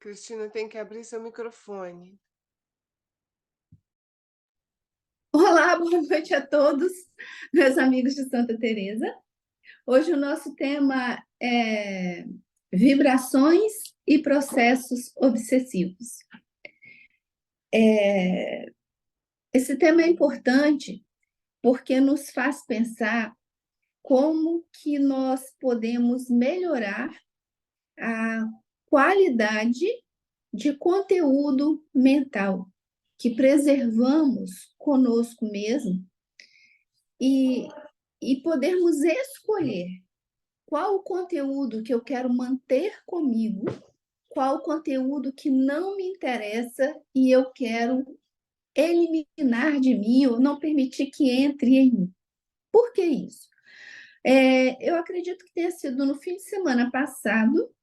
Cristina tem que abrir seu microfone. Olá, boa noite a todos, meus amigos de Santa Teresa. Hoje o nosso tema é vibrações e processos obsessivos. Esse tema é importante porque nos faz pensar como que nós podemos melhorar a qualidade de conteúdo mental que preservamos conosco mesmo e, e podermos escolher qual o conteúdo que eu quero manter comigo, qual o conteúdo que não me interessa e eu quero eliminar de mim ou não permitir que entre em mim. Por que isso? Eu acredito que tenha sido no fim de semana passado,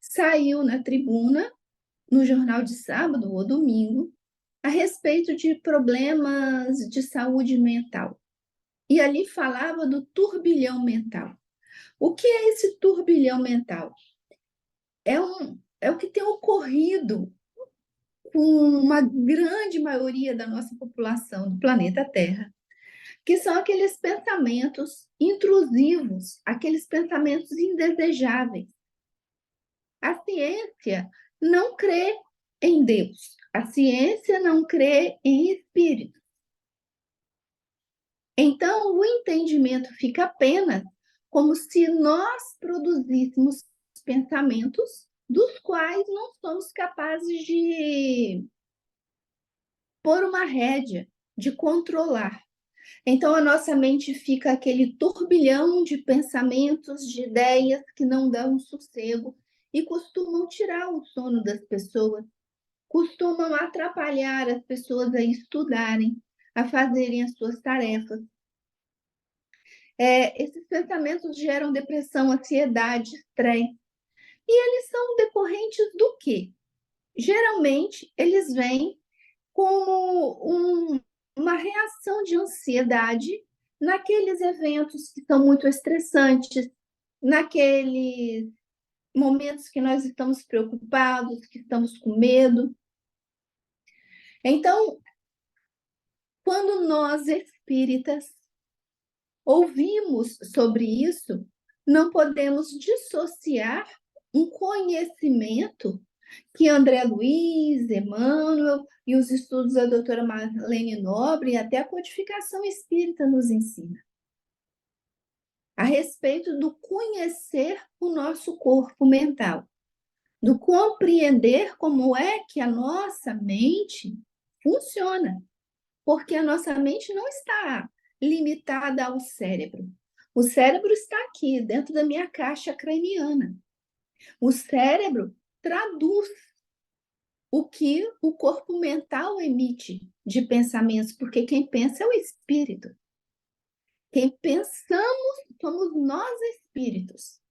saiu na tribuna, no jornal de sábado ou domingo, a respeito de problemas de saúde mental. E ali falava do turbilhão mental. O que é esse turbilhão mental? É o que tem ocorrido com uma grande maioria da nossa população do planeta Terra, que são aqueles pensamentos intrusivos, aqueles pensamentos indesejáveis. A ciência não crê em Deus, a ciência não crê em espírito. Então, o entendimento fica apenas como se nós produzíssemos pensamentos dos quais não somos capazes de pôr uma rédea, de controlar. Então, a nossa mente fica aquele turbilhão de pensamentos, de ideias que não dão sossego e costumam tirar o sono das pessoas, costumam atrapalhar as pessoas a estudarem, a fazerem as suas tarefas. Esses pensamentos geram depressão, ansiedade, estresse. E eles são decorrentes do quê? Geralmente, eles vêm como uma reação de ansiedade naqueles eventos que são muito estressantes, naqueles momentos que nós estamos preocupados, que estamos com medo. Então, quando nós espíritas ouvimos sobre isso, não podemos dissociar um conhecimento que André Luiz, Emmanuel e os estudos da doutora Marlene Nobre e até a codificação espírita nos ensina a respeito do conhecer o nosso corpo mental, do compreender como é que a nossa mente funciona, porque a nossa mente não está limitada ao cérebro. O cérebro está aqui, dentro da minha caixa craniana. O cérebro traduz o que o corpo mental emite de pensamentos, porque quem pensa é o espírito. Quem pensamos somos nós espíritos.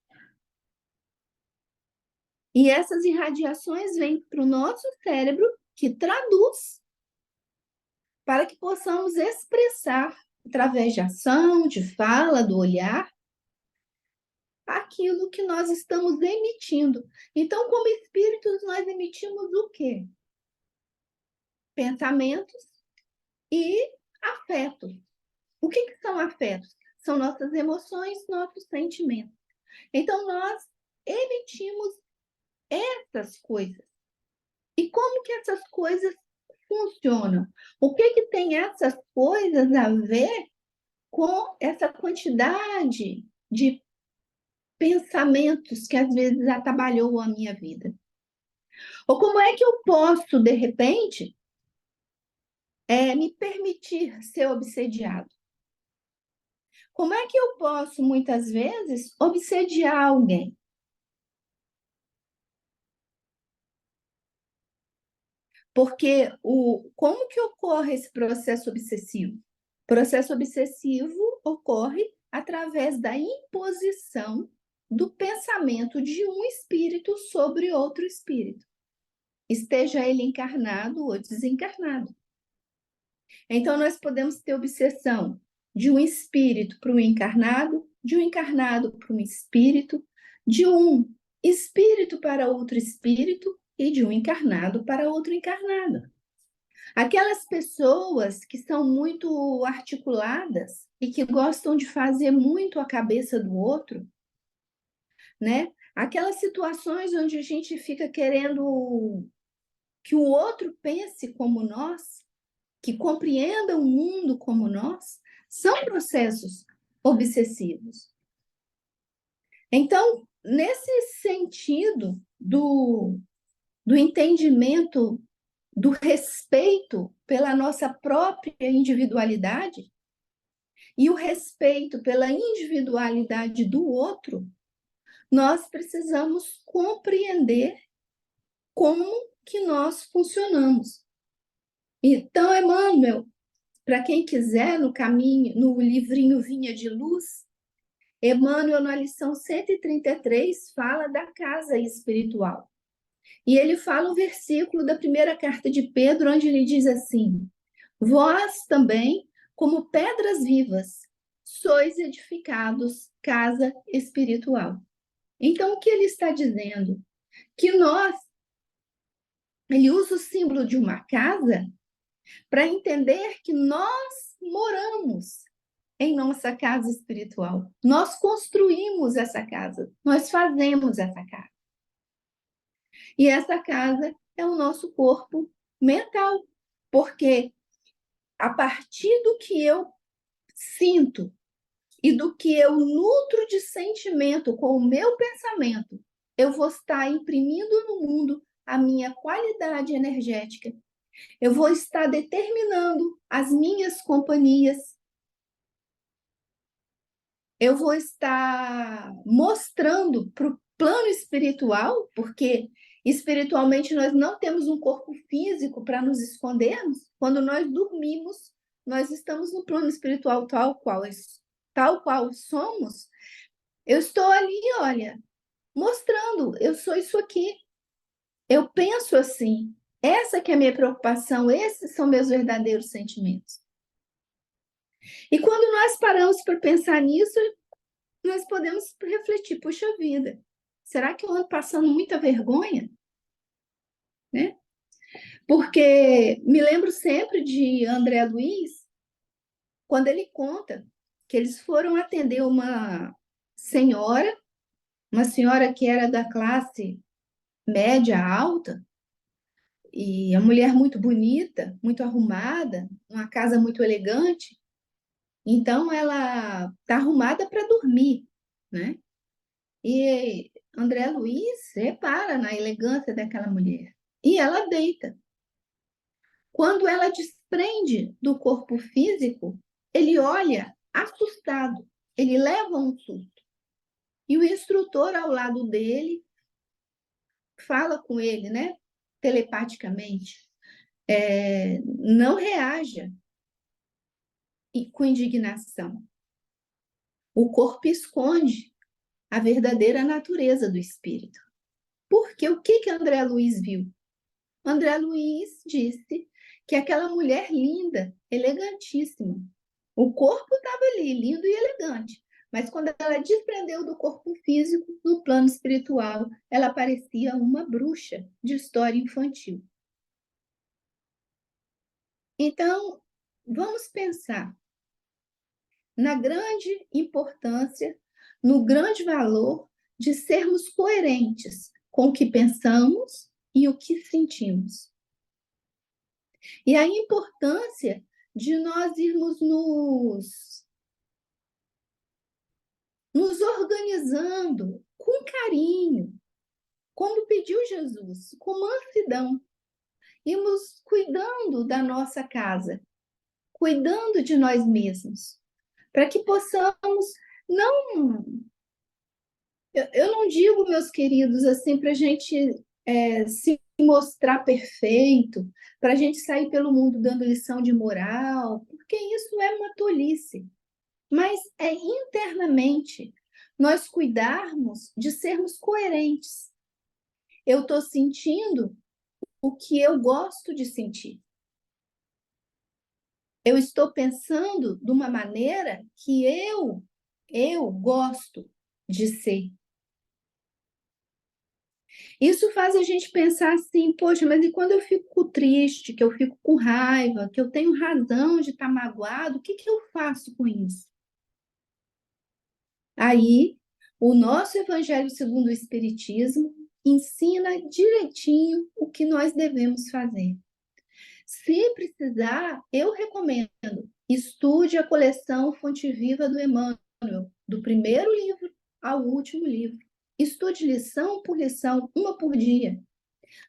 E essas irradiações vêm para o nosso cérebro, que traduz para que possamos expressar, através de ação, de fala, do olhar, aquilo que nós estamos emitindo. Então, como espíritos, nós emitimos o quê? Pensamentos e afetos. O que são afetos? São nossas emoções, nossos sentimentos. Então, nós emitimos essas coisas. E como que essas coisas funcionam? O que tem essas coisas a ver com essa quantidade de pensamentos que às vezes atabalhou a minha vida? Ou como é que eu posso, de repente, me permitir ser obsediado? Como é que eu posso, muitas vezes, obsediar alguém? Porque como que ocorre esse processo obsessivo? O processo obsessivo ocorre através da imposição do pensamento de um espírito sobre outro espírito, esteja ele encarnado ou desencarnado. Então, nós podemos ter obsessão de um espírito para um encarnado, de um encarnado para um espírito, de um espírito para outro espírito e de um encarnado para outro encarnado. Aquelas pessoas que são muito articuladas e que gostam de fazer muito a cabeça do outro, né? Aquelas situações onde a gente fica querendo que o outro pense como nós, que compreenda o mundo como nós, são processos obsessivos. Então, nesse sentido do entendimento, do respeito pela nossa própria individualidade e o respeito pela individualidade do outro, nós precisamos compreender como que nós funcionamos. Então, Emmanuel, para quem quiser, no caminho, no livrinho Vinha de Luz, Emmanuel, na lição 133, fala da casa espiritual. E ele fala o versículo da primeira carta de Pedro, onde ele diz assim: vós também, como pedras vivas, sois edificados casa espiritual. Então, o que ele está dizendo? Que nós, ele usa o símbolo de uma casa para entender que nós moramos em nossa casa espiritual. Nós construímos essa casa, nós fazemos essa casa. E essa casa é o nosso corpo mental, porque a partir do que eu sinto e do que eu nutro de sentimento com o meu pensamento, eu vou estar imprimindo no mundo a minha qualidade energética. Eu vou estar determinando as minhas companhias. Eu vou estar mostrando para o plano espiritual, porque espiritualmente nós não temos um corpo físico para nos escondermos. Quando nós dormimos, nós estamos no plano espiritual tal qual somos. Eu estou ali, olha, mostrando, eu sou isso aqui. Eu penso assim. Essa que é a minha preocupação, esses são meus verdadeiros sentimentos. E quando nós paramos para pensar nisso, nós podemos refletir, puxa vida, será que eu ando passando muita vergonha? Né? Porque me lembro sempre de André Luiz, quando ele conta que eles foram atender uma senhora que era da classe média alta, e a mulher muito bonita, muito arrumada, uma casa muito elegante. Então, ela está arrumada para dormir, né? E André Luiz repara na elegância daquela mulher. E ela deita. Quando ela desprende do corpo físico, ele olha assustado, ele leva um susto. E o instrutor ao lado dele fala com ele, né? Telepaticamente. Não reaja com indignação. O corpo esconde a verdadeira natureza do espírito. Porque o que André Luiz viu? André Luiz disse que aquela mulher linda, elegantíssima, o corpo estava ali, lindo e elegante, mas quando ela desprendeu do corpo físico, no plano espiritual, ela parecia uma bruxa de história infantil. Então, vamos pensar na grande importância, no grande valor de sermos coerentes com o que pensamos e o que sentimos. E a importância de nós irmos nos organizando com carinho, como pediu Jesus, com mansidão, irmos cuidando da nossa casa, cuidando de nós mesmos, para que possamos não. Eu não digo, meus queridos, assim, para a gente se mostrar perfeito, para a gente sair pelo mundo dando lição de moral, porque isso é uma tolice. Mas é internamente nós cuidarmos de sermos coerentes. Eu estou sentindo o que eu gosto de sentir. Eu estou pensando de uma maneira que eu gosto de ser. Isso faz a gente pensar assim, poxa, mas e quando eu fico triste, que eu fico com raiva, que eu tenho razão de estar magoado, o que que eu faço com isso? Aí, o nosso Evangelho segundo o Espiritismo ensina direitinho o que nós devemos fazer. Se precisar, eu recomendo, estude a coleção Fonte Viva do Emmanuel, do primeiro livro ao último livro. Estude lição por lição, uma por dia.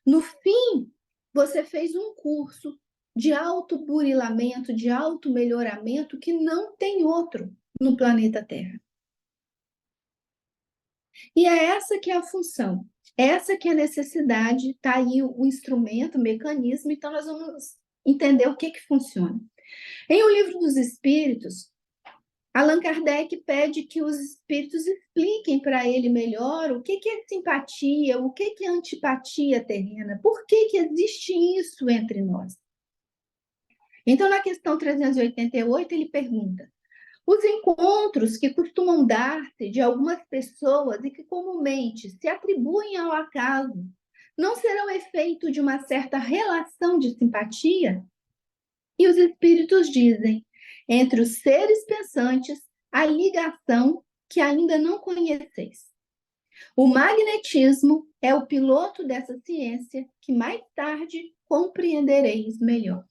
No fim, você fez um curso de autoburilamento, de automelhoramento que não tem outro no planeta Terra. E é essa que é a função, essa que é a necessidade, está aí o instrumento, o mecanismo, então nós vamos entender o que que funciona. Em O Livro dos Espíritos, Allan Kardec pede que os espíritos expliquem para ele melhor o que é simpatia, o que é antipatia terrena, por que existe isso entre nós. Então, na questão 388, ele pergunta: os encontros que costumam dar-se de algumas pessoas e que comumente se atribuem ao acaso, não serão efeito de uma certa relação de simpatia? E os espíritos dizem: entre os seres pensantes, a ligação que ainda não conheceis. O magnetismo é o piloto dessa ciência que mais tarde compreendereis melhor.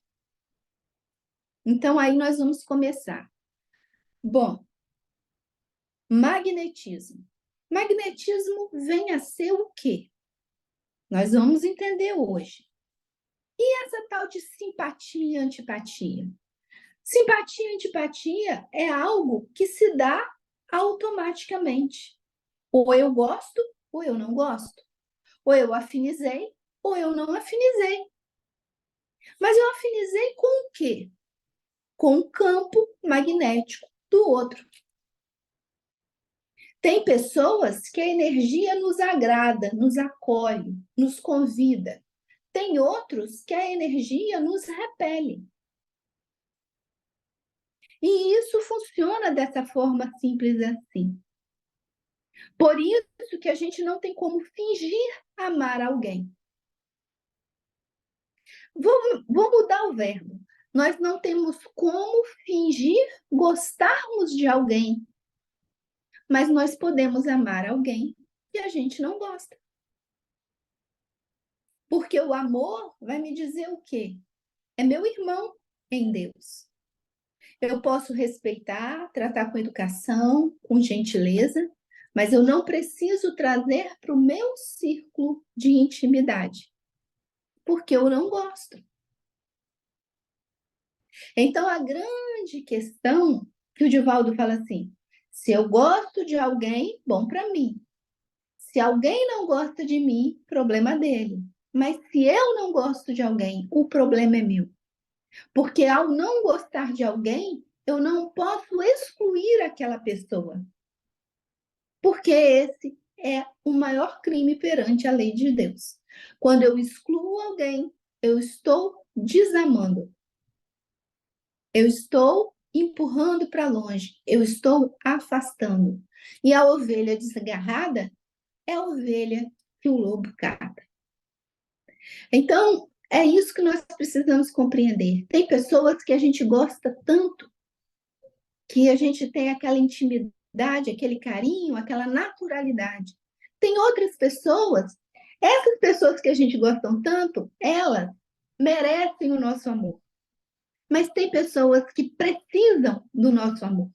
Então, aí nós vamos começar. Bom, magnetismo. Magnetismo vem a ser o quê? Nós vamos entender hoje. E essa tal de simpatia e antipatia? Simpatia e antipatia é algo que se dá automaticamente. Ou eu gosto, ou eu não gosto. Ou eu afinizei, ou eu não afinizei. Mas eu afinizei com o quê? Com o campo magnético do outro. Tem pessoas que a energia nos agrada, nos acolhe, nos convida. Tem outros que a energia nos repele. E isso funciona dessa forma simples assim. Por isso que a gente não tem como fingir amar alguém. Vou mudar o verbo. Nós não temos como fingir gostarmos de alguém, mas nós podemos amar alguém que a gente não gosta. Porque o amor vai me dizer o quê? É meu irmão em Deus. Eu posso respeitar, tratar com educação, com gentileza, mas eu não preciso trazer para o meu círculo de intimidade, porque eu não gosto. Então, a grande questão que o Divaldo fala assim: se eu gosto de alguém, bom para mim. Se alguém não gosta de mim, problema dele. Mas se eu não gosto de alguém, o problema é meu. Porque ao não gostar de alguém, eu não posso excluir aquela pessoa. Porque esse é o maior crime perante a lei de Deus. Quando eu excluo alguém, eu estou desamando. Eu estou empurrando para longe, eu estou afastando. E a ovelha desgarrada é a ovelha que o lobo cata. Então, é isso que nós precisamos compreender. Tem pessoas que a gente gosta tanto, que a gente tem aquela intimidade, aquele carinho, aquela naturalidade. Tem outras pessoas, essas pessoas que a gente gosta tanto, elas merecem o nosso amor. Mas tem pessoas que precisam do nosso amor.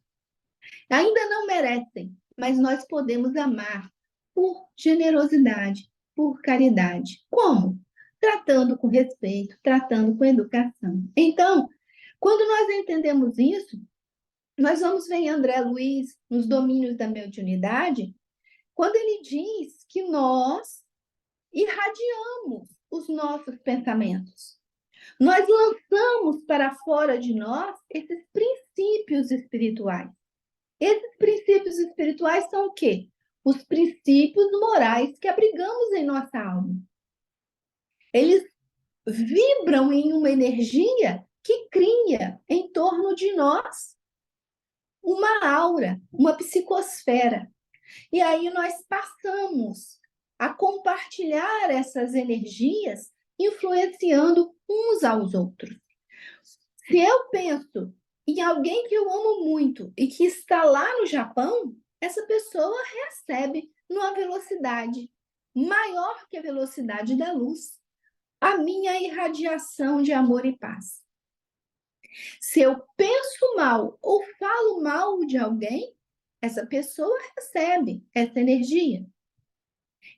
Ainda não merecem, mas nós podemos amar por generosidade, por caridade. Como? Tratando com respeito, tratando com educação. Então, quando nós entendemos isso, nós vamos ver em André Luiz, nos Domínios da Mediunidade, quando ele diz que nós irradiamos os nossos pensamentos. Nós lançamos para fora de nós esses princípios espirituais. Esses princípios espirituais são o quê? Os princípios morais que abrigamos em nossa alma. Eles vibram em uma energia que cria em torno de nós uma aura, uma psicosfera. E aí nós passamos a compartilhar essas energias, influenciando uns aos outros. Se eu penso em alguém que eu amo muito e que está lá no Japão, essa pessoa recebe numa velocidade maior que a velocidade da luz a minha irradiação de amor e paz. Se eu penso mal ou falo mal de alguém, essa pessoa recebe essa energia.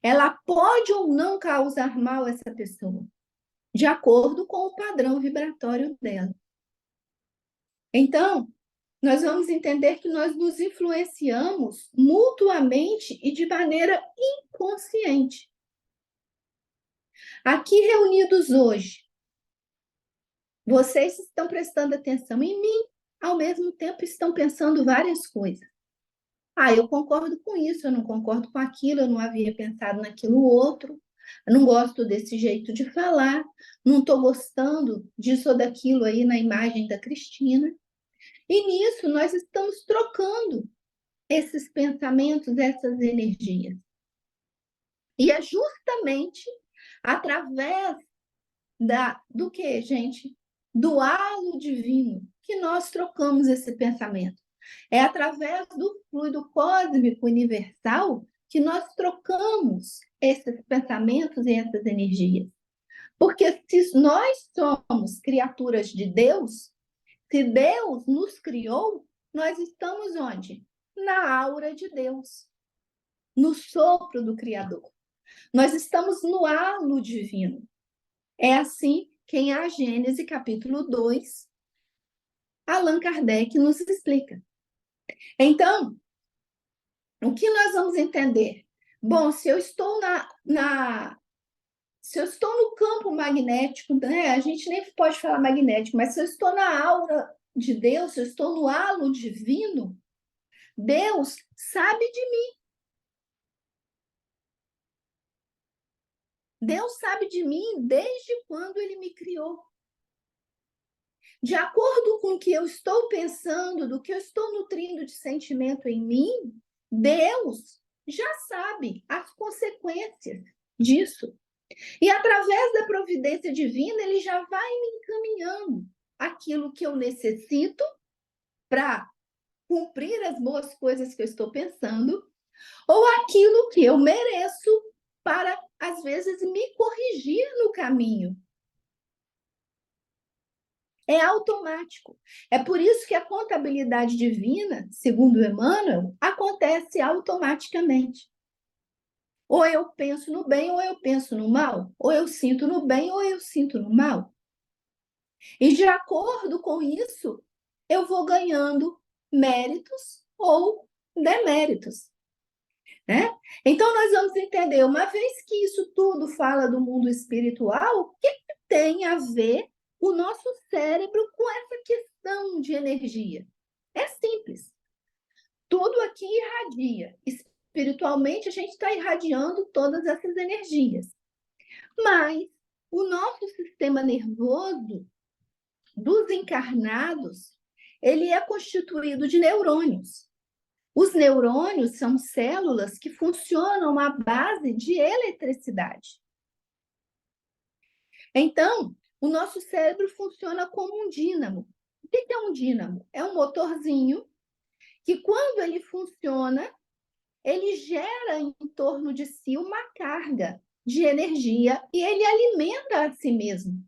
Ela pode ou não causar mal a essa pessoa, de acordo com o padrão vibratório dela. Então, nós vamos entender que nós nos influenciamos mutuamente e de maneira inconsciente. Aqui reunidos hoje, vocês estão prestando atenção em mim, ao mesmo tempo estão pensando várias coisas. Ah, eu concordo com isso, eu não concordo com aquilo, eu não havia pensado naquilo outro, eu não gosto desse jeito de falar, não estou gostando disso ou daquilo aí na imagem da Cristina. E nisso nós estamos trocando esses pensamentos, essas energias. E é justamente através do que, gente? Do halo divino que nós trocamos esse pensamento. É através do fluido cósmico universal que nós trocamos esses pensamentos e essas energias. Porque se nós somos criaturas de Deus, se Deus nos criou, nós estamos onde? Na aura de Deus, no sopro do Criador. Nós estamos no halo divino. É assim que em A Gênese, capítulo 2, Allan Kardec nos explica. Então, o que nós vamos entender? Bom, se eu estou se eu estou no campo magnético, né? A gente nem pode falar magnético, mas se eu estou na aura de Deus, se eu estou no halo divino, Deus sabe de mim. Deus sabe de mim desde quando ele me criou. De acordo com o que eu estou pensando, do que eu estou nutrindo de sentimento em mim, Deus já sabe as consequências disso. E através da providência divina, ele já vai me encaminhando aquilo que eu necessito para cumprir as boas coisas que eu estou pensando, ou aquilo que eu mereço para, às vezes, me corrigir no caminho. É automático. É por isso que a contabilidade divina, segundo Emmanuel, acontece automaticamente. Ou eu penso no bem, ou eu penso no mal. Ou eu sinto no bem, ou eu sinto no mal. E de acordo com isso, eu vou ganhando méritos ou deméritos. Né? Então, nós vamos entender, uma vez que isso tudo fala do mundo espiritual, o que tem a ver o nosso cérebro com essa questão de energia? É simples. Tudo aqui irradia. Espiritualmente, a gente está irradiando todas essas energias. Mas o nosso sistema nervoso dos encarnados, ele é constituído de neurônios. Os neurônios são células que funcionam à base de eletricidade. Então, o nosso cérebro funciona como um dínamo. O que é um dínamo? É um motorzinho que, quando ele funciona, ele gera em torno de si uma carga de energia e ele alimenta a si mesmo.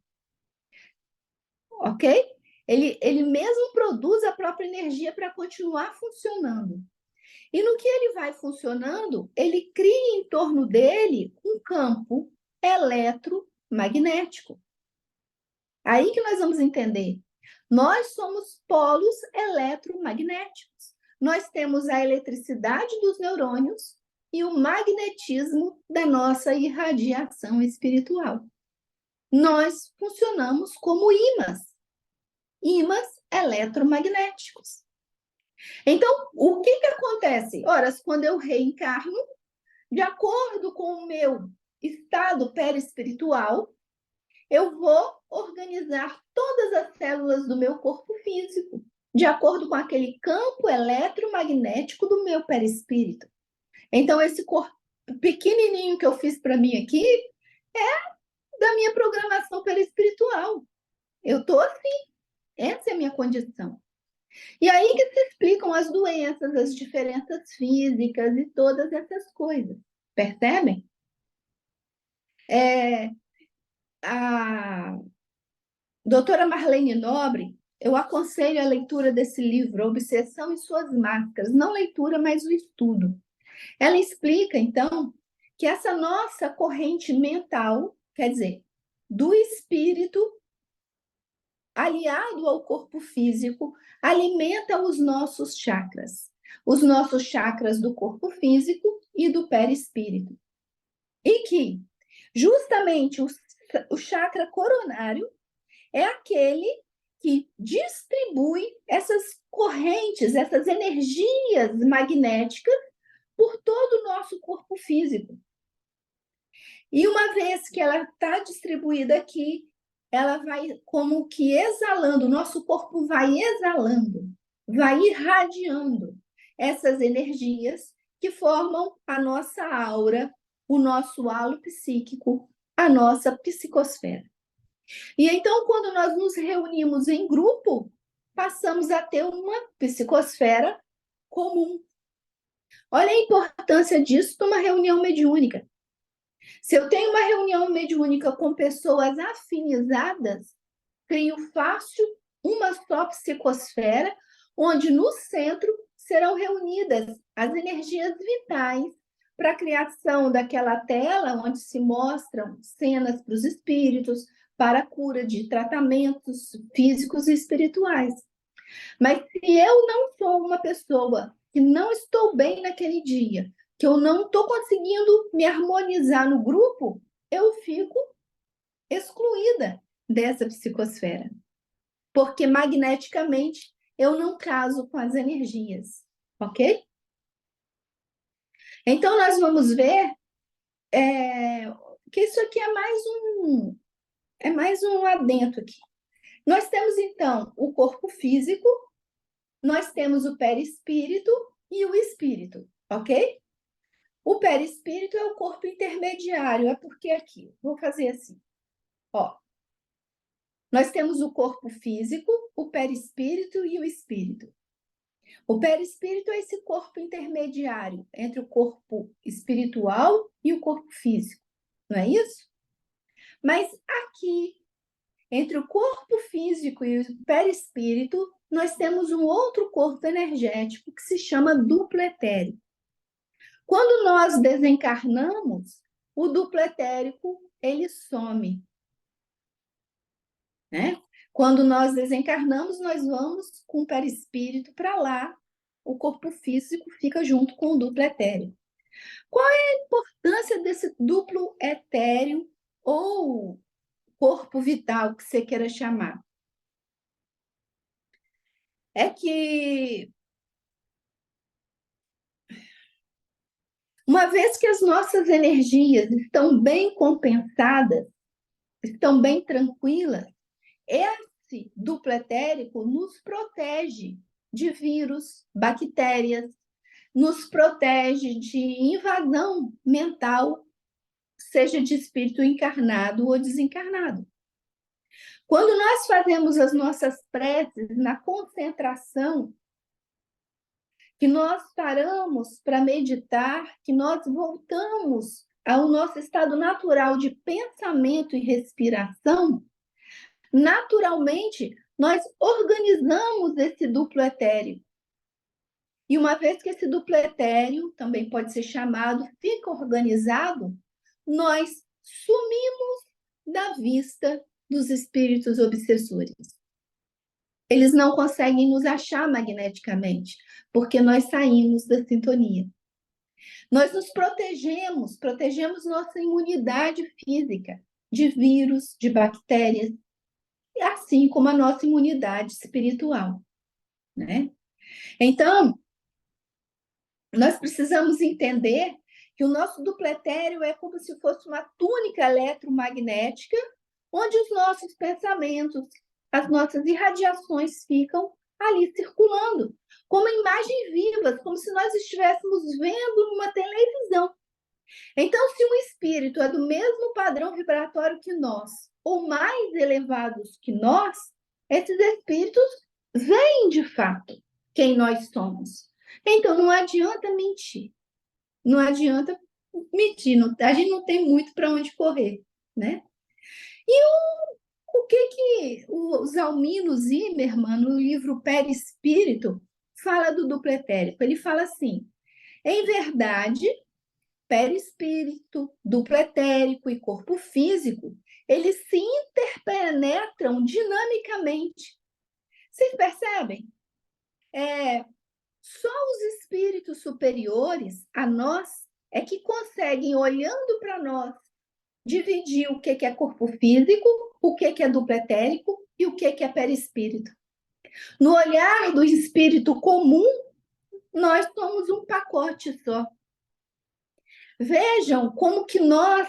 Ok? Ele mesmo produz a própria energia para continuar funcionando. E no que ele vai funcionando, ele cria em torno dele um campo eletromagnético. Aí que nós vamos entender. Nós somos polos eletromagnéticos. Nós temos a eletricidade dos neurônios e o magnetismo da nossa irradiação espiritual. Nós funcionamos como ímãs eletromagnéticos. Então, o que acontece? Ora, quando eu reencarno, de acordo com o meu estado perispiritual, eu vou organizar todas as células do meu corpo físico, de acordo com aquele campo eletromagnético do meu perispírito. Então, esse corpo pequenininho que eu fiz para mim aqui é da minha programação perispiritual. Eu estou assim, essa é a minha condição. E aí que se explicam as doenças, as diferenças físicas e todas essas coisas. Percebem? A doutora Marlene Nobre, eu aconselho a leitura desse livro, Obsessão e Suas Máscaras. Não leitura, mas o estudo. Ela explica, então, que essa nossa corrente mental, quer dizer, do espírito aliado ao corpo físico, alimenta os nossos chakras do corpo físico e do perispírito. E que, justamente, o chakra coronário é aquele que distribui essas correntes, essas energias magnéticas por todo o nosso corpo físico. E uma vez que ela está distribuída aqui, ela vai como que exalando, o nosso corpo vai exalando, vai irradiando essas energias que formam a nossa aura, o nosso halo psíquico, a nossa psicosfera. E então, quando nós nos reunimos em grupo, passamos a ter uma psicosfera comum. Olha a importância disso numa reunião mediúnica. Se eu tenho uma reunião mediúnica com pessoas afinizadas, crio fácil uma só psicosfera, onde no centro serão reunidas as energias vitais para a criação daquela tela onde se mostram cenas para os espíritos, para a cura de tratamentos físicos e espirituais. Mas se eu não sou uma pessoa que não estou bem naquele dia, que eu não estou conseguindo me harmonizar no grupo, eu fico excluída dessa psicosfera. Porque magneticamente eu não caso com as energias, ok? Então, nós vamos ver que isso aqui é mais um adendo aqui. Nós temos, então, o corpo físico, nós temos o perispírito e o espírito, ok? O perispírito é o corpo intermediário, é porque aqui, vou fazer assim, ó. Nós temos o corpo físico, o perispírito e o espírito. O perispírito é esse corpo intermediário entre o corpo espiritual e o corpo físico, não é isso? Mas aqui, entre o corpo físico e o perispírito, nós temos um outro corpo energético que se chama duplo etérico. Quando nós desencarnamos, o duplo etérico, ele some, né? Quando nós desencarnamos, nós vamos com o perispírito para lá, o corpo físico fica junto com o duplo etéreo. Qual é a importância desse duplo etéreo ou corpo vital que você queira chamar? É que uma vez que as nossas energias estão bem compensadas, estão bem tranquilas, esse duplo etérico nos protege de vírus, bactérias, nos protege de invasão mental, seja de espírito encarnado ou desencarnado. Quando nós fazemos as nossas preces na concentração, que nós paramos para meditar, que nós voltamos ao nosso estado natural de pensamento e respiração, naturalmente nós organizamos esse duplo etéreo. E uma vez que esse duplo etéreo, também pode ser chamado, fica organizado, nós sumimos da vista dos espíritos obsessores. Eles não conseguem nos achar magneticamente, porque nós saímos da sintonia. Nós nos protegemos nossa imunidade física de vírus, de bactérias, assim como a nossa imunidade espiritual, né? Então, nós precisamos entender que o nosso duplo etéreo é como se fosse uma túnica eletromagnética, onde os nossos pensamentos, as nossas irradiações ficam ali circulando, como imagens vivas, como se nós estivéssemos vendo numa televisão. Então, se um espírito é do mesmo padrão vibratório que nós, ou mais elevados que nós, esses espíritos veem de fato quem nós somos. Então, não adianta mentir. Não adianta mentir. A gente não tem muito para onde correr, né? E o que o Zalmino Zimmermann, no livro Perispírito, fala do duplo etérico? Ele fala assim: em verdade, perispírito, duplo etérico e corpo físico, eles se interpenetram dinamicamente. Vocês percebem? Só os espíritos superiores a nós é que conseguem, olhando para nós, dividir o que é corpo físico, o que é duplo etérico e o que é perispírito. No olhar do espírito comum, nós somos um pacote só. Vejam como que nós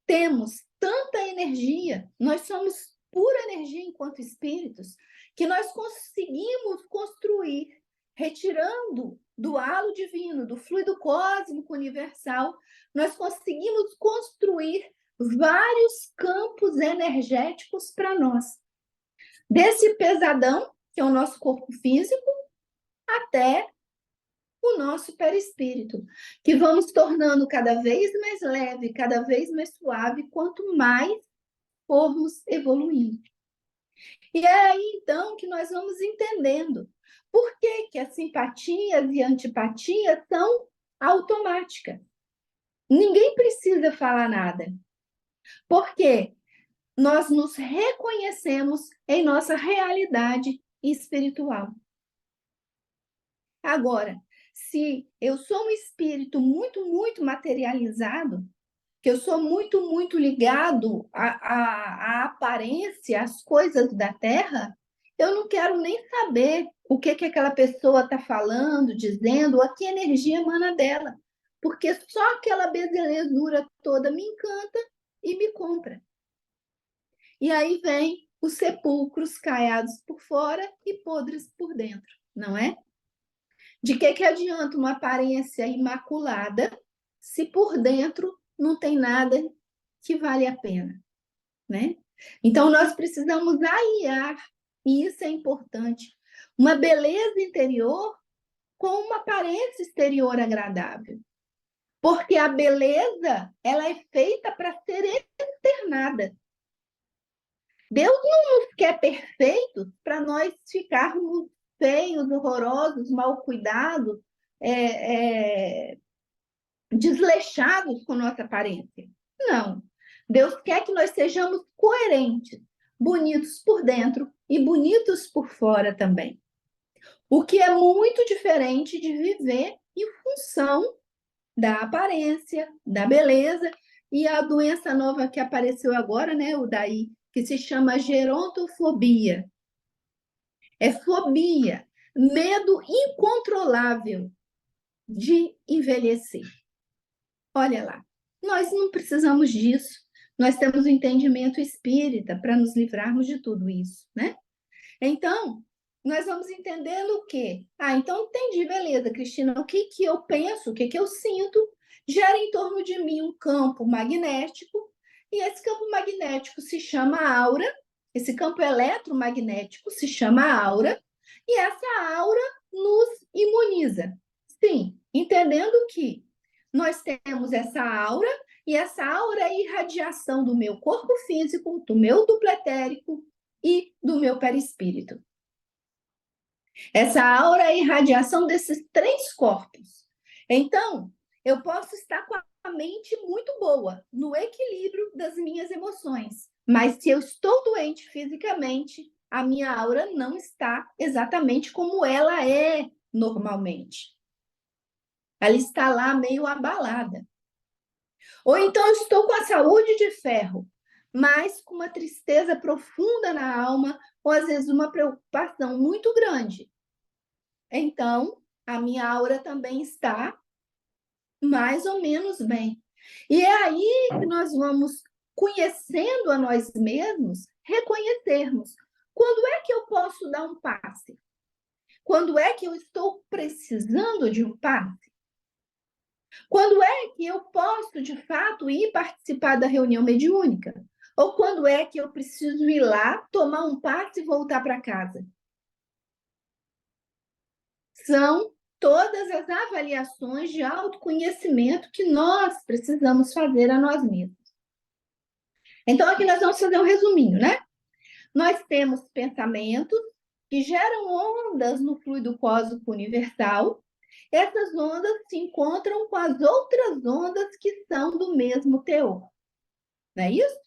temos tanta energia, nós somos pura energia enquanto espíritos, que nós conseguimos construir, retirando do halo divino, do fluido cósmico universal, nós conseguimos construir vários campos energéticos para nós. Desse pesadão, que é o nosso corpo físico, até o nosso perispírito, que vamos tornando cada vez mais leve, cada vez mais suave, quanto mais formos evoluindo. E é aí, então, que nós vamos entendendo por que as simpatias e antipatias são automáticas. Ninguém precisa falar nada. Porque nós nos reconhecemos em nossa realidade espiritual. Agora, se eu sou um espírito muito, muito materializado, que eu sou muito, muito ligado à aparência, às coisas da Terra, eu não quero nem saber o que aquela pessoa está falando, dizendo, ou a que energia emana dela, porque só aquela belezura toda me encanta e me compra. E aí vem os sepulcros caiados por fora e podres por dentro, não é? De que adianta uma aparência imaculada se por dentro não tem nada que vale a pena, né? Então, nós precisamos aliar, e isso é importante, uma beleza interior com uma aparência exterior agradável. Porque a beleza, ela é feita para ser externada. Deus não nos quer perfeitos para nós ficarmos feios, horrorosos, mal cuidados, desleixados com nossa aparência. Não. Deus quer que nós sejamos coerentes, bonitos por dentro e bonitos por fora também. O que é muito diferente de viver em função da aparência, da beleza e a doença nova que apareceu agora, né, o daí, que se chama gerontofobia. É fobia, medo incontrolável de envelhecer. Olha lá, nós não precisamos disso. Nós temos o entendimento espírita para nos livrarmos de tudo isso, né? Então, nós vamos entendendo o quê? Então entendi, beleza, Cristina, o que eu penso, o que eu sinto, gera em torno de mim um campo magnético, e esse campo magnético se chama aura, esse campo eletromagnético se chama aura, e essa aura nos imuniza. Sim, entendendo que nós temos essa aura, e essa aura é a irradiação do meu corpo físico, do meu duplo etérico e do meu perispírito. Essa aura é a irradiação desses três corpos. Então, eu posso estar com a mente muito boa, no equilíbrio das minhas emoções, mas se eu estou doente fisicamente, a minha aura não está exatamente como ela é normalmente. Ela está lá meio abalada. Ou então eu estou com a saúde de ferro, mas com uma tristeza profunda na alma, ou às vezes uma preocupação muito grande. Então, a minha aura também está mais ou menos bem. E é aí que nós vamos, conhecendo a nós mesmos, reconhecermos quando é que eu posso dar um passe? Quando é que eu estou precisando de um passe? Quando é que eu posso, de fato, ir participar da reunião mediúnica? Ou quando é que eu preciso ir lá, tomar um passe e voltar para casa? São todas as avaliações de autoconhecimento que nós precisamos fazer a nós mesmos. Então, aqui nós vamos fazer um resuminho, né? Nós temos pensamentos que geram ondas no fluido cósmico universal. Essas ondas se encontram com as outras ondas que são do mesmo teor. Não é isso?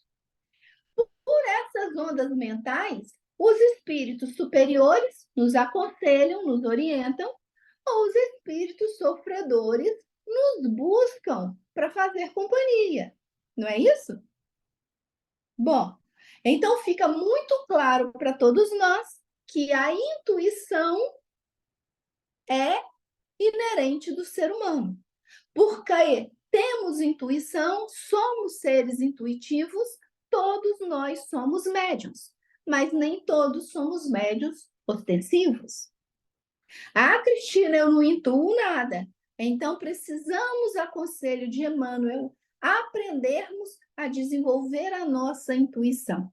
Por essas ondas mentais, os espíritos superiores nos aconselham, nos orientam, ou os espíritos sofredores nos buscam para fazer companhia. Não é isso? Bom, então fica muito claro para todos nós que a intuição é inerente do ser humano. Porque temos intuição, somos seres intuitivos, todos nós somos médiuns, mas nem todos somos médiuns ostensivos. Ah, Cristina, eu não intuo nada. Então, precisamos, a conselho de Emmanuel, aprendermos a desenvolver a nossa intuição.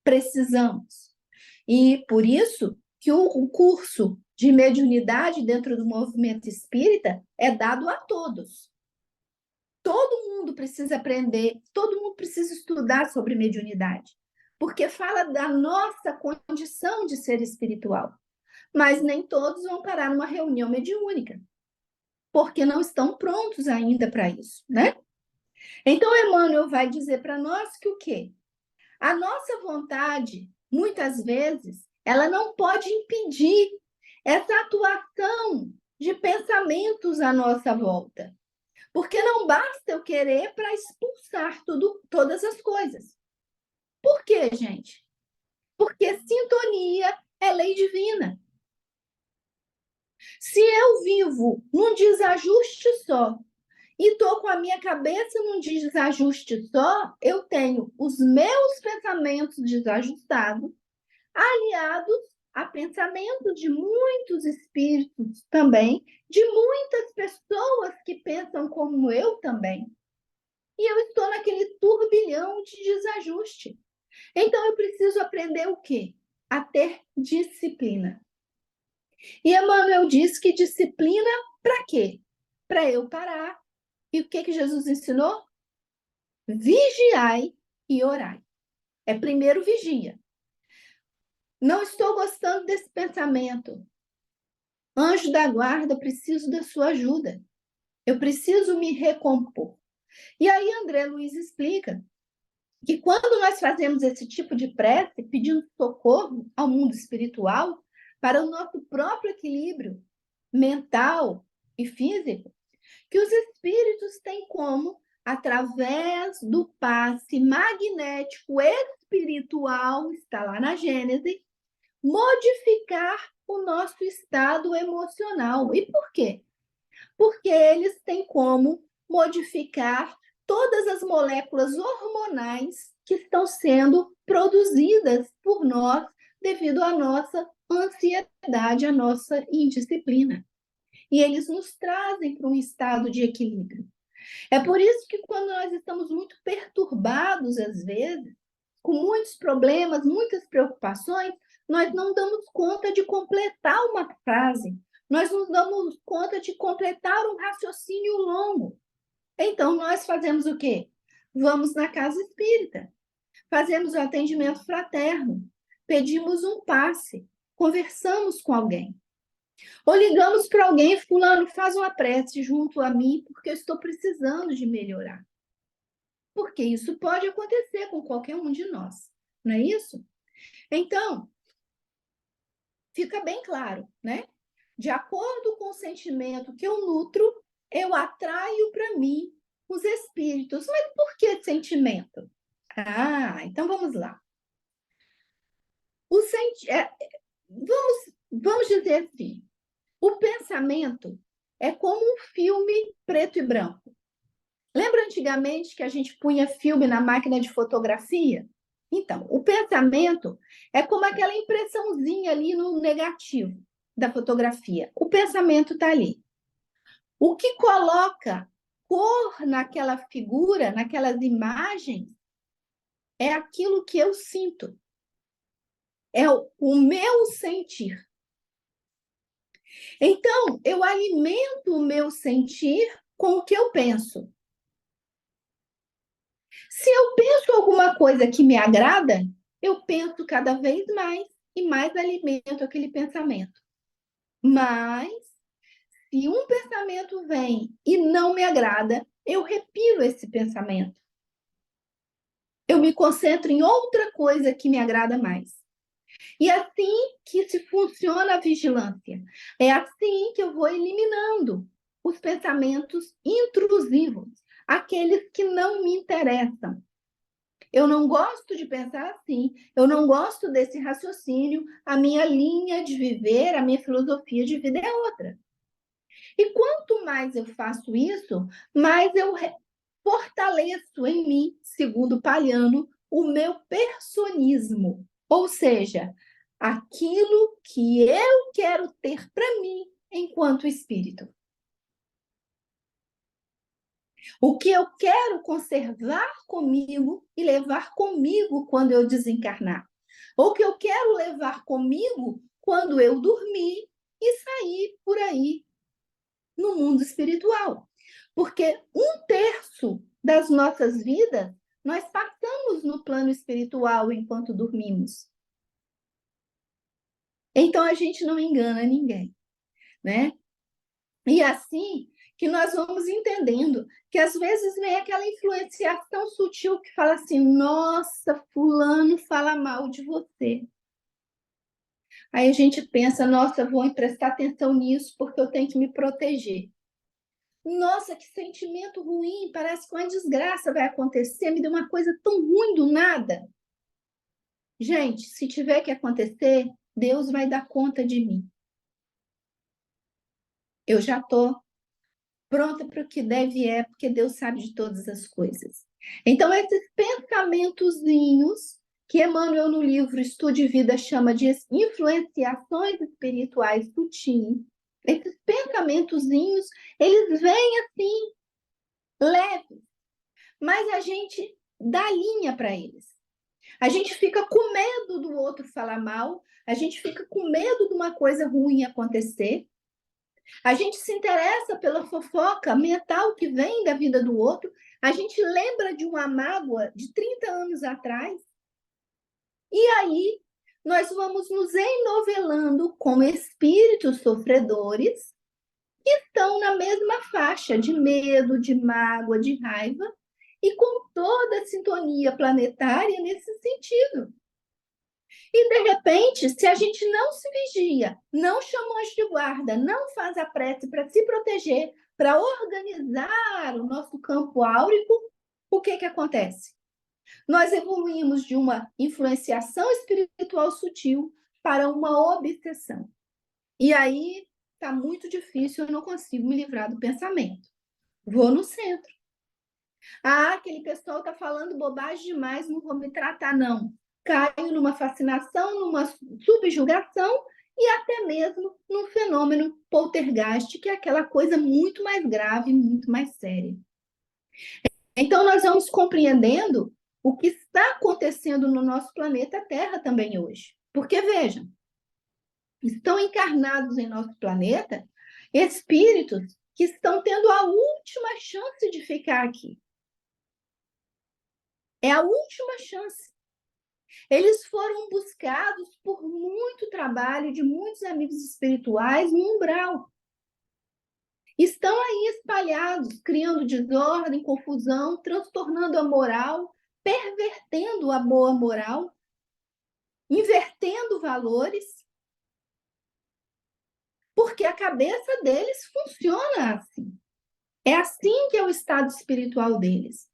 Precisamos. E por isso que o curso de mediunidade dentro do movimento espírita é dado a todos. Todo mundo precisa aprender, todo mundo precisa estudar sobre mediunidade, porque fala da nossa condição de ser espiritual. Mas nem todos vão parar numa reunião mediúnica, porque não estão prontos ainda para isso, né? Então, Emmanuel vai dizer para nós que o quê? A nossa vontade, muitas vezes, ela não pode impedir essa atuação de pensamentos à nossa volta. Porque não basta eu querer para expulsar todas as coisas. Por quê, gente? Porque sintonia é lei divina. Se eu vivo num desajuste só e estou com a minha cabeça num desajuste só, eu tenho os meus pensamentos desajustados, aliados a pensamento de muitos espíritos também, de muitas pessoas que pensam como eu também. E eu estou naquele turbilhão de desajuste. Então, eu preciso aprender o quê? A ter disciplina. E Emmanuel diz que disciplina para quê? Para eu parar. E o que Jesus ensinou? Vigiai e orai. É primeiro vigia. Não estou gostando desse pensamento. Anjo da guarda, preciso da sua ajuda. Eu preciso me recompor. E aí André Luiz explica que quando nós fazemos esse tipo de prece, pedindo socorro ao mundo espiritual, para o nosso próprio equilíbrio mental e físico, que os espíritos têm como, através do passe magnético espiritual, está lá na Gênese, modificar o nosso estado emocional. E por quê? Porque eles têm como modificar todas as moléculas hormonais que estão sendo produzidas por nós devido à nossa ansiedade, à nossa indisciplina. E eles nos trazem para um estado de equilíbrio. É por isso que quando nós estamos muito perturbados, às vezes, com muitos problemas, muitas preocupações, nós não damos conta de completar uma frase, nós não damos conta de completar um raciocínio longo. Então, nós fazemos o quê? Vamos na casa espírita, fazemos o atendimento fraterno, pedimos um passe, conversamos com alguém. Ou ligamos para alguém, fulano, faz uma prece junto a mim, porque eu estou precisando de melhorar. Porque isso pode acontecer com qualquer um de nós, não é isso? Então, fica bem claro, né? De acordo com o sentimento que eu nutro, eu atraio para mim os espíritos. Mas por que sentimento? Ah, então vamos lá. Vamos dizer assim, o pensamento é como um filme preto e branco. Lembra antigamente que a gente punha filme na máquina de fotografia? Então, o pensamento é como aquela impressãozinha ali no negativo da fotografia. O pensamento está ali. O que coloca cor naquela figura, naquelas imagens, é aquilo que eu sinto. É o meu sentir. Então, eu alimento o meu sentir com o que eu penso. Se eu penso alguma coisa que me agrada, eu penso cada vez mais e mais alimento aquele pensamento. Mas, se um pensamento vem e não me agrada, eu repilo esse pensamento. Eu me concentro em outra coisa que me agrada mais. E é assim que se funciona a vigilância. É assim que eu vou eliminando os pensamentos intrusivos, aqueles que não me interessam. Eu não gosto de pensar assim, eu não gosto desse raciocínio, a minha linha de viver, a minha filosofia de vida é outra. E quanto mais eu faço isso, mais eu fortaleço em mim, segundo Palhano, o meu personismo. Ou seja, aquilo que eu quero ter para mim enquanto espírito. O que eu quero conservar comigo e levar comigo quando eu desencarnar. Ou o que eu quero levar comigo quando eu dormir e sair por aí no mundo espiritual. Porque 1/3 das nossas vidas nós passamos no plano espiritual enquanto dormimos. Então a gente não engana ninguém, né? E assim que nós vamos entendendo que às vezes vem aquela influenciação sutil que fala assim: nossa, fulano fala mal de você. Aí a gente pensa: nossa, vou prestar atenção nisso porque eu tenho que me proteger. Nossa, que sentimento ruim, parece que uma desgraça vai acontecer, me deu uma coisa tão ruim do nada. Gente, se tiver que acontecer, Deus vai dar conta de mim. Eu já estou pronta para o que deve porque Deus sabe de todas as coisas. Então, esses pensamentozinhos que Emmanuel no livro Estude Vida chama de influenciações espirituais sutis, esses pensamentozinhos, eles vêm assim, leves, mas a gente dá linha para eles. A gente fica com medo do outro falar mal, a gente fica com medo de uma coisa ruim acontecer, a gente se interessa pela fofoca mental que vem da vida do outro, a gente lembra de uma mágoa de 30 anos atrás, e aí nós vamos nos enovelando com espíritos sofredores que estão na mesma faixa de medo, de mágoa, de raiva, e com toda a sintonia planetária nesse sentido. E, de repente, se a gente não se vigia, não chama o anjo de guarda, não faz a prece para se proteger, para organizar o nosso campo áurico, o que acontece? Nós evoluímos de uma influenciação espiritual sutil para uma obsessão. E aí está muito difícil, eu não consigo me livrar do pensamento. Vou no centro. Ah, aquele pessoal está falando bobagem demais, não vou me tratar, não. Caio numa fascinação, numa subjugação e até mesmo num fenômeno poltergeist, que é aquela coisa muito mais grave, muito mais séria. Então, nós vamos compreendendo o que está acontecendo no nosso planeta Terra também hoje. Porque, vejam, estão encarnados em nosso planeta espíritos que estão tendo a última chance de ficar aqui. É a última chance. Eles foram buscados por muito trabalho de muitos amigos espirituais no umbral. Estão aí espalhados, criando desordem, confusão, transtornando a moral, pervertendo a boa moral, invertendo valores, porque a cabeça deles funciona assim. É assim que é o estado espiritual deles.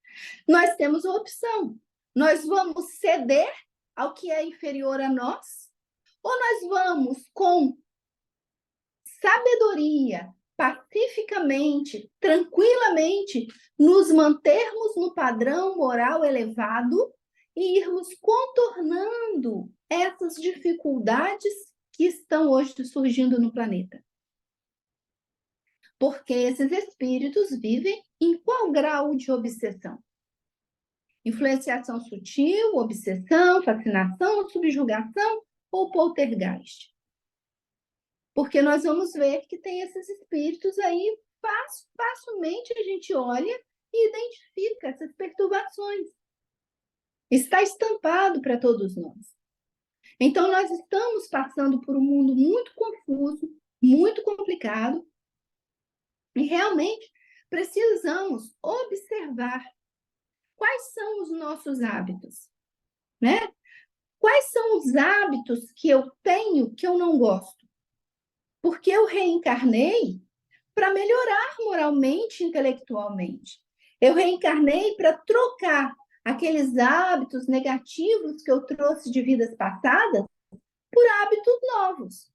Nós temos a opção. Nós vamos ceder ao que é inferior a nós, ou nós vamos com sabedoria, pacificamente, tranquilamente, nos mantermos no padrão moral elevado e irmos contornando essas dificuldades que estão hoje surgindo no planeta. Porque esses espíritos vivem em qual grau de obsessão? Influenciação sutil, obsessão, fascinação, subjugação ou poltergeist? Porque nós vamos ver que tem esses espíritos aí, facilmente a gente olha e identifica essas perturbações. Está estampado para todos nós. Então, nós estamos passando por um mundo muito confuso, muito complicado, e realmente precisamos observar quais são os nossos hábitos, né? Quais são os hábitos que eu tenho que eu não gosto? Porque eu reencarnei para melhorar moralmente, intelectualmente. Eu reencarnei para trocar aqueles hábitos negativos que eu trouxe de vidas passadas por hábitos novos.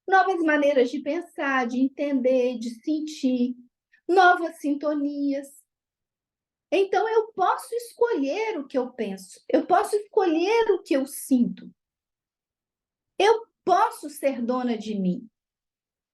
Novas maneiras de pensar, de entender, de sentir, novas sintonias. Então, eu posso escolher o que eu penso, eu posso escolher o que eu sinto. Eu posso ser dona de mim.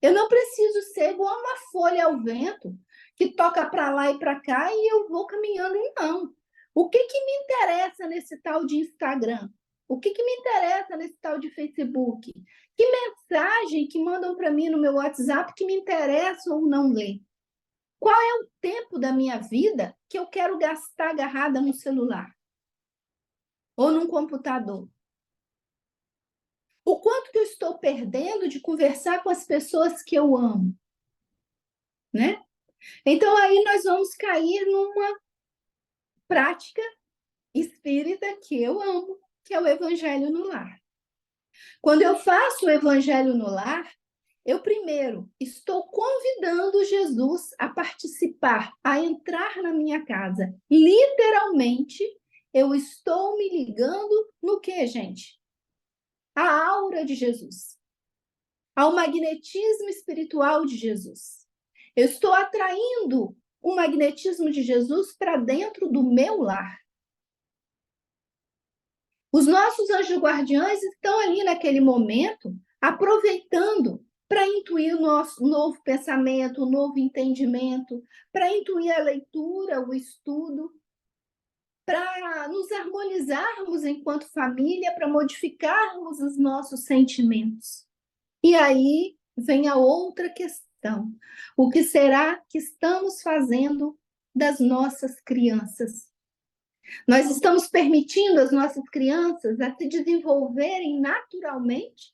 Eu não preciso ser igual uma folha ao vento, que toca para lá e para cá e eu vou caminhando, não. O que me interessa nesse tal de Instagram? O que me interessa nesse tal de Facebook? Que mensagem que mandam para mim no meu WhatsApp que me interessa ou não ler? Qual é o tempo da minha vida que eu quero gastar agarrada no celular? Ou num computador? O quanto que eu estou perdendo de conversar com as pessoas que eu amo? Né? Então, aí nós vamos cair numa prática espírita que eu amo, que é o Evangelho no Lar. Quando eu faço o Evangelho no Lar, eu primeiro estou convidando Jesus a participar, a entrar na minha casa. Literalmente, eu estou me ligando no quê, gente? A aura de Jesus, ao magnetismo espiritual de Jesus. Eu estou atraindo o magnetismo de Jesus para dentro do meu lar. Os nossos anjos guardiães estão ali naquele momento, aproveitando para intuir o nosso novo pensamento, o novo entendimento, para intuir a leitura, o estudo, para nos harmonizarmos enquanto família, para modificarmos os nossos sentimentos. E aí vem a outra questão. O que será que estamos fazendo das nossas crianças? Nós estamos permitindo as nossas crianças a se desenvolverem naturalmente?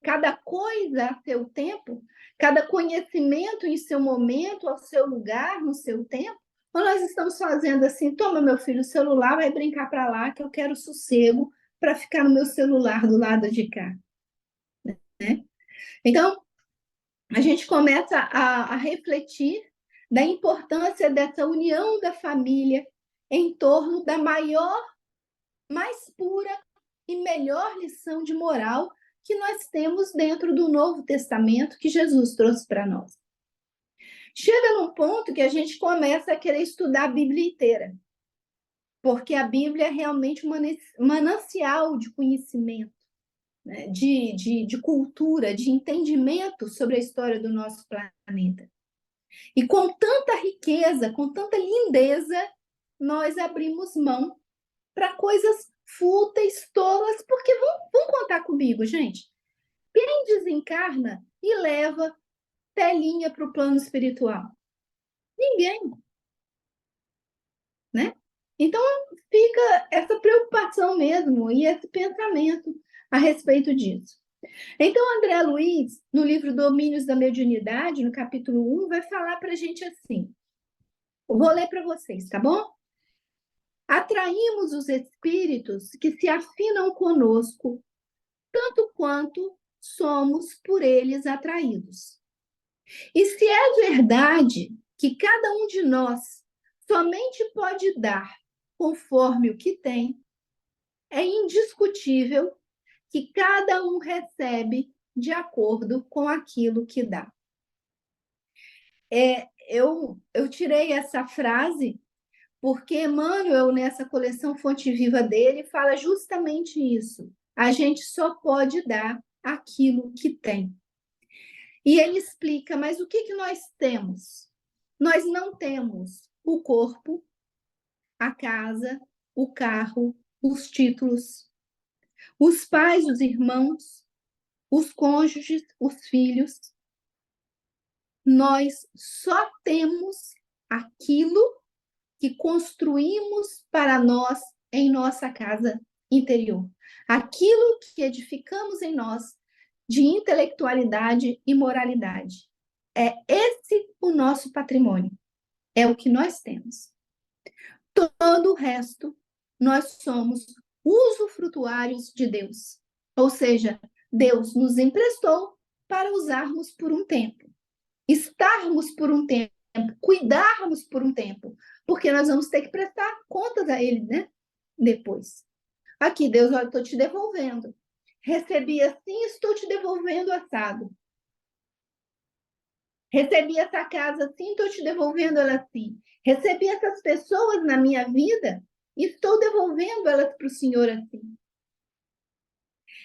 Cada coisa a seu tempo? Cada conhecimento em seu momento, ao seu lugar, no seu tempo? Ou nós estamos fazendo assim, toma meu filho o celular, vai brincar para lá que eu quero sossego para ficar no meu celular do lado de cá? Né? Então, a gente começa a refletir da importância dessa união da família em torno da maior, mais pura e melhor lição de moral que nós temos dentro do Novo Testamento que Jesus trouxe para nós. Chega num ponto que a gente começa a querer estudar a Bíblia inteira, porque a Bíblia é realmente um manancial de conhecimento, né? de cultura, de entendimento sobre a história do nosso planeta. E com tanta riqueza, com tanta lindeza, nós abrimos mão para coisas fúteis, tolas, porque vão contar comigo, gente. Quem desencarna e leva telinha para o plano espiritual? Ninguém, né? Então fica essa preocupação mesmo e esse pensamento a respeito disso. Então, André Luiz, no livro Domínios da Mediunidade, no capítulo 1, vai falar para a gente assim. Eu vou ler para vocês, tá bom? Atraímos os espíritos que se afinam conosco, tanto quanto somos por eles atraídos. E se é verdade que cada um de nós somente pode dar conforme o que tem, é indiscutível que cada um recebe de acordo com aquilo que dá. Eu tirei essa frase porque Emmanuel, nessa coleção Fonte Viva dele, fala justamente isso. A gente só pode dar aquilo que tem. E ele explica, mas o que nós temos? Nós não temos o corpo, a casa, o carro, os títulos, os pais, os irmãos, os cônjuges, os filhos. Nós só temos aquilo que construímos para nós em nossa casa interior. Aquilo que edificamos em nós de intelectualidade e moralidade. É esse o nosso patrimônio. É o que nós temos. Todo o resto, nós somos usufrutuários de Deus. Ou seja, Deus nos emprestou para usarmos por um tempo, estarmos por um tempo, cuidarmos por um tempo, porque nós vamos ter que prestar contas a Ele, né? Depois. Aqui, Deus, olha, estou te devolvendo. Recebi assim, estou te devolvendo assado. Recebi essa casa assim, estou te devolvendo ela assim. Recebi essas pessoas na minha vida e estou devolvendo elas para o Senhor assim.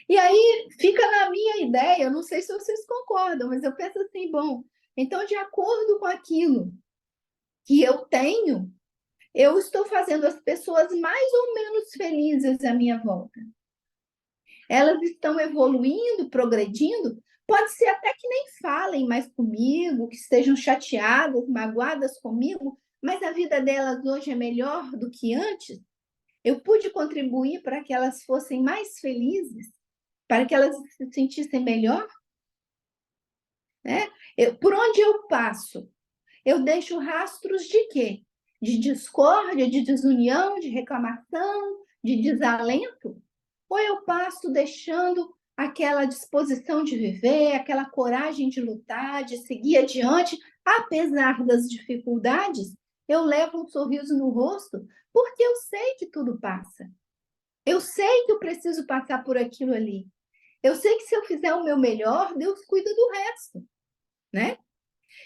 E aí fica na minha ideia, eu não sei se vocês concordam, mas eu penso assim, bom, então de acordo com aquilo que eu tenho, eu estou fazendo as pessoas mais ou menos felizes à minha volta. Elas estão evoluindo, progredindo, pode ser até que nem falem mais comigo, que estejam chateadas, magoadas comigo, mas a vida delas hoje é melhor do que antes. Eu pude contribuir para que elas fossem mais felizes, para que elas se sentissem melhor, né? Por onde eu passo, eu deixo rastros de quê? De discórdia, de desunião, de reclamação, de desalento? Ou eu passo deixando aquela disposição de viver, aquela coragem de lutar, de seguir adiante, apesar das dificuldades, eu levo um sorriso no rosto, porque eu sei que tudo passa. Eu sei que eu preciso passar por aquilo ali. Eu sei que se eu fizer o meu melhor, Deus cuida do resto, né?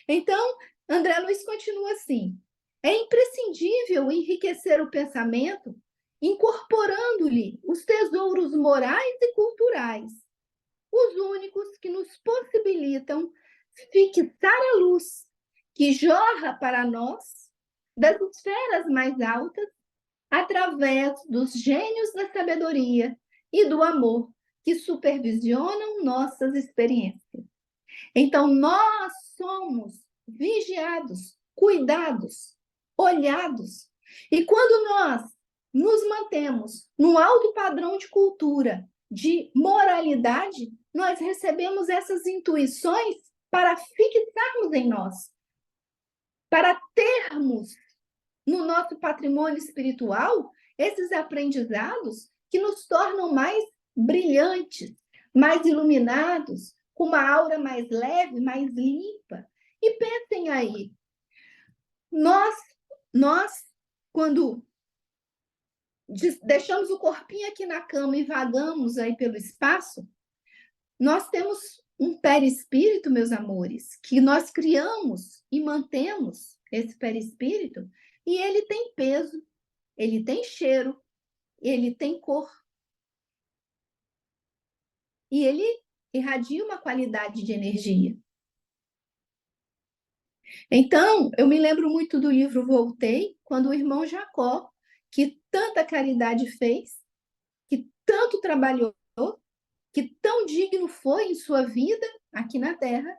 Então, André Luiz continua assim: é imprescindível enriquecer o pensamento, incorporando-lhe os tesouros morais e culturais, os únicos que nos possibilitam fixar a luz que jorra para nós das esferas mais altas através dos gênios da sabedoria e do amor que supervisionam nossas experiências. Então, nós somos vigiados, cuidados, olhados. E quando nós nos mantemos no alto padrão de cultura, de moralidade, nós recebemos essas intuições para fixarmos em nós, para termos no nosso patrimônio espiritual esses aprendizados que nos tornam mais brilhantes, mais iluminados, com uma aura mais leve, mais limpa. E pensem aí, nós quando deixamos o corpinho aqui na cama e vagamos aí pelo espaço, nós temos um perispírito, meus amores, que nós criamos e mantemos esse perispírito, e ele tem peso, ele tem cheiro, ele tem cor. E ele irradia uma qualidade de energia. Então, eu me lembro muito do livro Voltei, quando o irmão Jacó, que tanta caridade fez, que tanto trabalhou, que tão digno foi em sua vida aqui na Terra,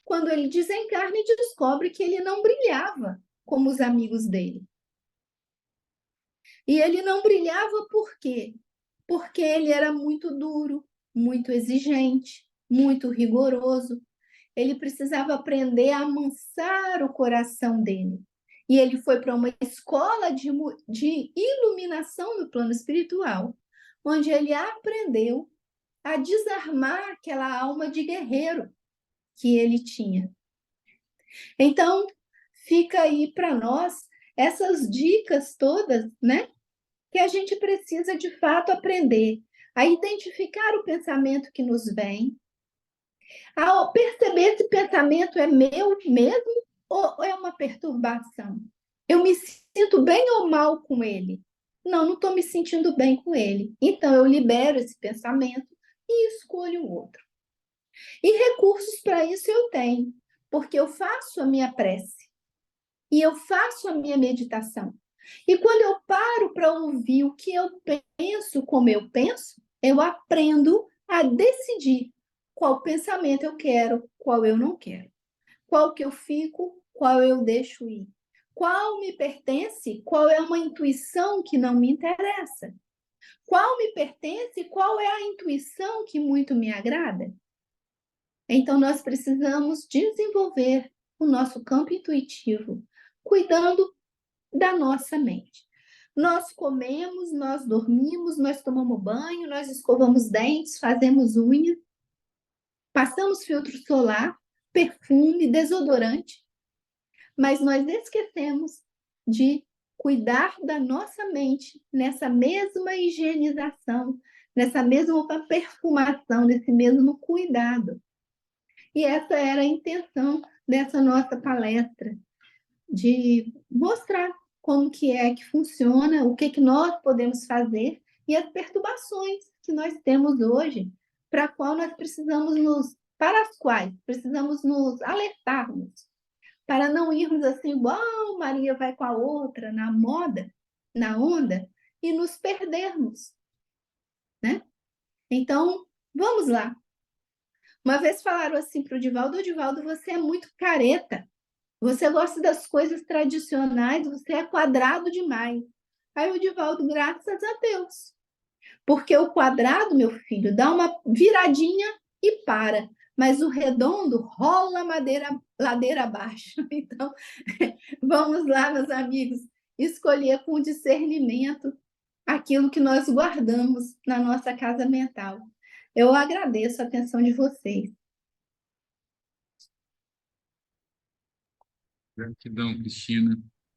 quando ele desencarna e descobre que ele não brilhava como os amigos dele. E ele não brilhava por quê? Porque ele era muito duro, muito exigente, muito rigoroso. Ele precisava aprender a amansar o coração dele. E ele foi para uma escola de iluminação no plano espiritual, onde ele aprendeu a desarmar aquela alma de guerreiro que ele tinha. Então, fica aí para nós essas dicas todas, né? Que a gente precisa, de fato, aprender a identificar o pensamento que nos vem, a perceber se o pensamento é meu mesmo ou é uma perturbação. Eu me sinto bem ou mal com ele? Não, não estou me sentindo bem com ele. Então, eu libero esse pensamento e escolho o outro. E recursos para isso eu tenho, porque eu faço a minha prece e eu faço a minha meditação. E quando eu paro para ouvir o que eu penso, como eu penso, eu aprendo a decidir qual pensamento eu quero, qual eu não quero. Qual que eu fico, qual eu deixo ir. Qual me pertence, qual é uma intuição que não me interessa. Qual me pertence, qual é a intuição que muito me agrada. Então, nós precisamos desenvolver o nosso campo intuitivo, cuidando da nossa mente. Nós comemos, nós dormimos, nós tomamos banho, nós escovamos dentes, fazemos unha, passamos filtro solar, perfume, desodorante, mas nós esquecemos de cuidar da nossa mente nessa mesma higienização, nessa mesma perfumação, nesse mesmo cuidado. E essa era a intenção dessa nossa palestra, de mostrar como que é que funciona, o que nós podemos fazer e as perturbações que nós temos hoje, para as quais precisamos nos alertarmos, para não irmos assim, igual Maria vai com a outra, na moda, na onda, e nos perdermos, né? Então, vamos lá. Uma vez falaram assim para o Divaldo, você é muito careta, você gosta das coisas tradicionais, você é quadrado demais. Aí o Divaldo, graças a Deus. Porque o quadrado, meu filho, dá uma viradinha e para. Mas o redondo rola ladeira abaixo. Então, vamos lá, meus amigos, escolher com discernimento aquilo que nós guardamos na nossa casa mental. Eu agradeço a atenção de vocês. Gratidão, Cristina.